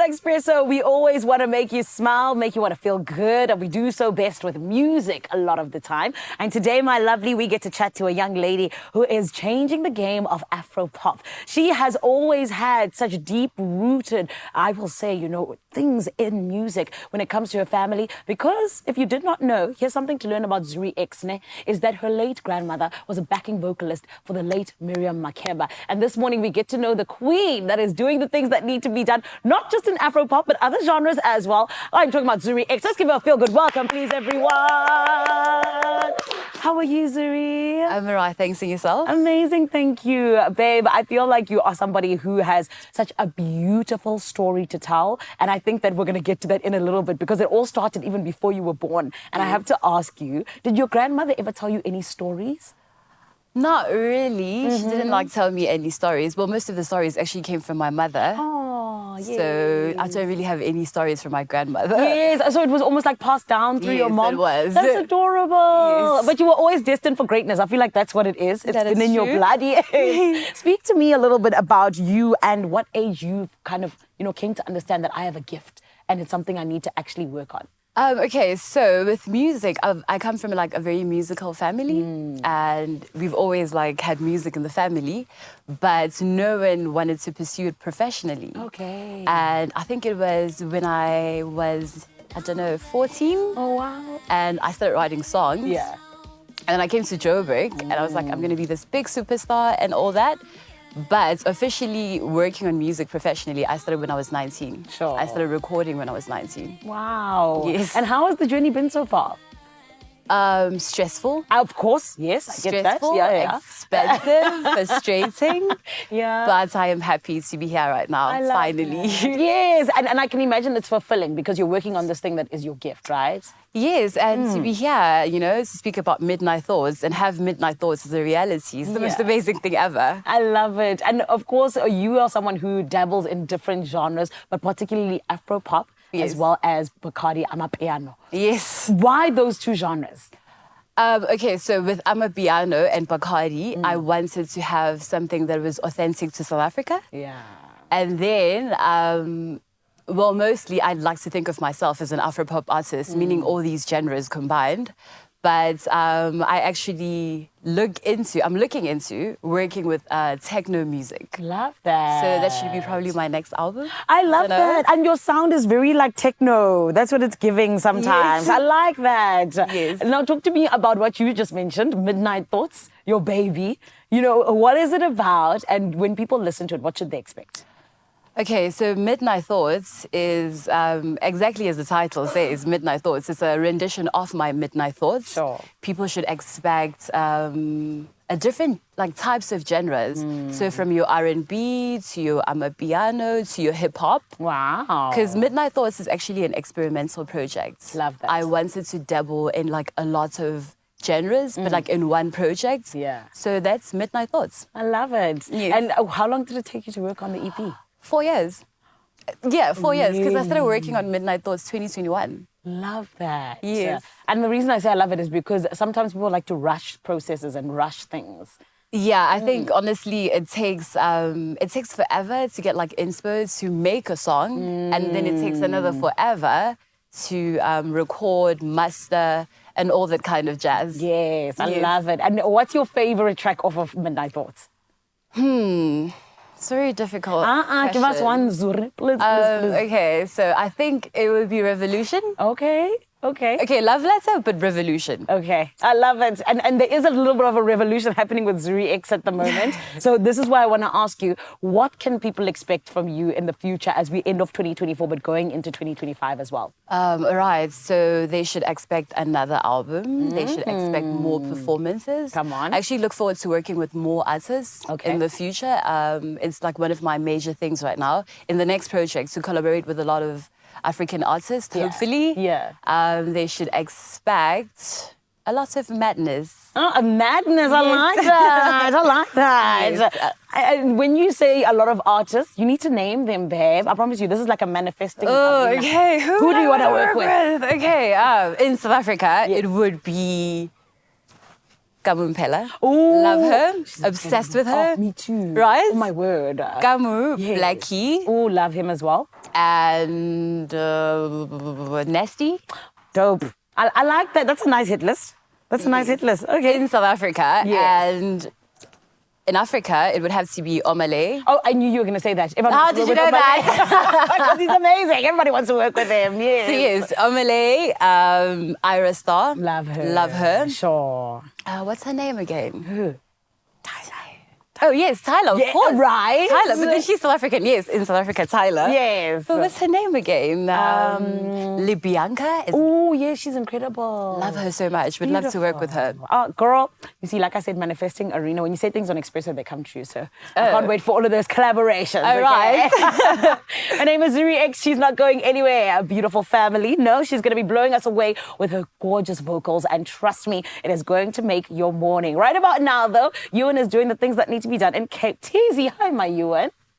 Expresso, we always want to make you smile, make you want to feel good, and we do so best with music a lot of the time. And today, my lovely, we get to chat to a young lady who is changing the game of Afro pop. She has always had such deep-rooted, I will say, things in music when it comes to her family. Because if you did not know, here's something to learn about ZhuriX, is that her late grandmother was a backing vocalist for the late Miriam Makeba. And this morning, we get to know the queen that is doing the things that need to be done, not just in Afro pop, but other genres as well. I'm talking about ZhuriX. Let's give her a feel-good welcome, please, everyone. How are you, Zuri? I'm all right, thanks. And yourself? Amazing, thank you. Babe, I feel like you are somebody who has such a beautiful story to tell. And I think that we're going to get to that in a little bit because it all started even before you were born. And I have to ask you, did your grandmother ever tell you any stories? Not really. She didn't tell me any stories. Well, most of the stories actually came from my mother. Oh, yes. So I don't really have any stories from my grandmother. Yes, so it was almost like passed down through your mom. It was. That's adorable. Yes. But you were always destined for greatness. I feel like that's what it is. It's been in your blood. Yes. Speak to me a little bit about you and what age you kind of, came to understand that I have a gift and it's something I need to actually work on. Okay, so with music, I come from a very musical family, and we've always had music in the family, but no one wanted to pursue it professionally. Okay. And I think it was when I was, 14. Oh, wow. And I started writing songs. Yeah. And I came to Joburg, and I was like, I'm going to be this big superstar and all that. But officially working on music professionally, I started when I was 19. Sure. I started recording when I was 19. Wow. Yes. And how has the journey been so far? Stressful. Of course, yes, I get that. Stressful, Yeah. expensive, frustrating. Yeah. But I am happy to be here right now, I love finally. that. Yes, and I can imagine it's fulfilling because you're working on this thing that is your gift, right? Yes, and to be here, to speak about midnight thoughts and have midnight thoughts as a reality is the most amazing thing ever. I love it. And of course, you are someone who dabbles in different genres, but particularly Afro pop, as well as Bacardi Amapiano. Yes. Why those two genres? Okay, so with Amapiano and Bacardi, I wanted to have something that was authentic to South Africa. Yeah. And then, mostly I'd like to think of myself as an Afropop artist, meaning all these genres combined. But I'm looking into working with techno music. Love that. So that should be probably my next album. I love that. And your sound is very techno. That's what it's giving sometimes. Yes. I like that. Yes. Now talk to me about what you just mentioned, Midnight Thoughts, your baby. What is it about? And when people listen to it, what should they expect? Okay, so Midnight Thoughts is exactly as the title says, Midnight Thoughts. It's a rendition of my Midnight Thoughts. Sure. People should expect a different types of genres. So from your R&B to your Amapiano to your hip hop. Wow. Because Midnight Thoughts is actually an experimental project. Love that. I wanted to dabble in a lot of genres, but in one project. Yeah. So that's Midnight Thoughts. I love it. Yes. And how long did it take you to work on the EP? 4 years. Yeah, 4 years, because I started working on Midnight Thoughts 2021. Love that. Yes. And the reason I say I love it is because sometimes people like to rush processes and rush things. Yeah, I think honestly it takes forever to get inspo to make a song, and then it takes another forever to record, master, and all that kind of jazz. Yes, I love it. And what's your favorite track off of Midnight Thoughts? It's very difficult. Give us one, Zuri. Please. Okay, so I think it would be Revolution. Okay. Okay, Love Letter, but Revolution. Okay, I love it. And there is a little bit of a revolution happening with ZhuriX at the moment. So this is why I want to ask you, what can people expect from you in the future as we end off 2024, but going into 2025 as well? All right, so they should expect another album. They should expect more performances. Come on. I actually look forward to working with more artists in the future. It's one of my major things right now. In the next project, to collaborate with a lot of African artists, hopefully. Yeah. They should expect a lot of madness. Oh, a madness. I like that. I like that. Yes. And when you say a lot of artists, you need to name them, babe. I promise you, this is like a manifesting. Oh, okay. Who do you want to work with? Okay. In South Africa, it would be Kamu. Ooh. Love her. Obsessed with her. Oh, me too. Right? Oh, my word. Kamu, Yes. Blackie. Oh, love him as well. and Nasty Dope. I like that. That's a nice hit list. That's a nice hit list. Okay. in South Africa. Yes. And in Africa, it would have to be Omale. Oh, I knew you were going to say that. Everyone How wants to did you work know with that? Because he's amazing. Everybody wants to work with him. Yes. So yes, Omale, Ira Star. Love her. Love her. Sure. What's her name again? Who? Oh, yes, Tyler, of Yeah, course. right. Tyler, but then she's South African. Yes, in South Africa, Tyler. Yes. But what's her name again? Libianca? Oh, yeah, she's incredible. Love her so much. Would love to work with her. Girl, you see, like I said, manifesting arena. When you say things on Expresso, they come true. So I can't wait for all of those collaborations. All right. Her name is ZhuriX. She's not going anywhere. A beautiful family. No, she's going to be blowing us away with her gorgeous vocals. And trust me, it is going to make your morning. Right about now, though, Ewan is doing the things that need to be done in Cape Teasy. Hi, my Ewan.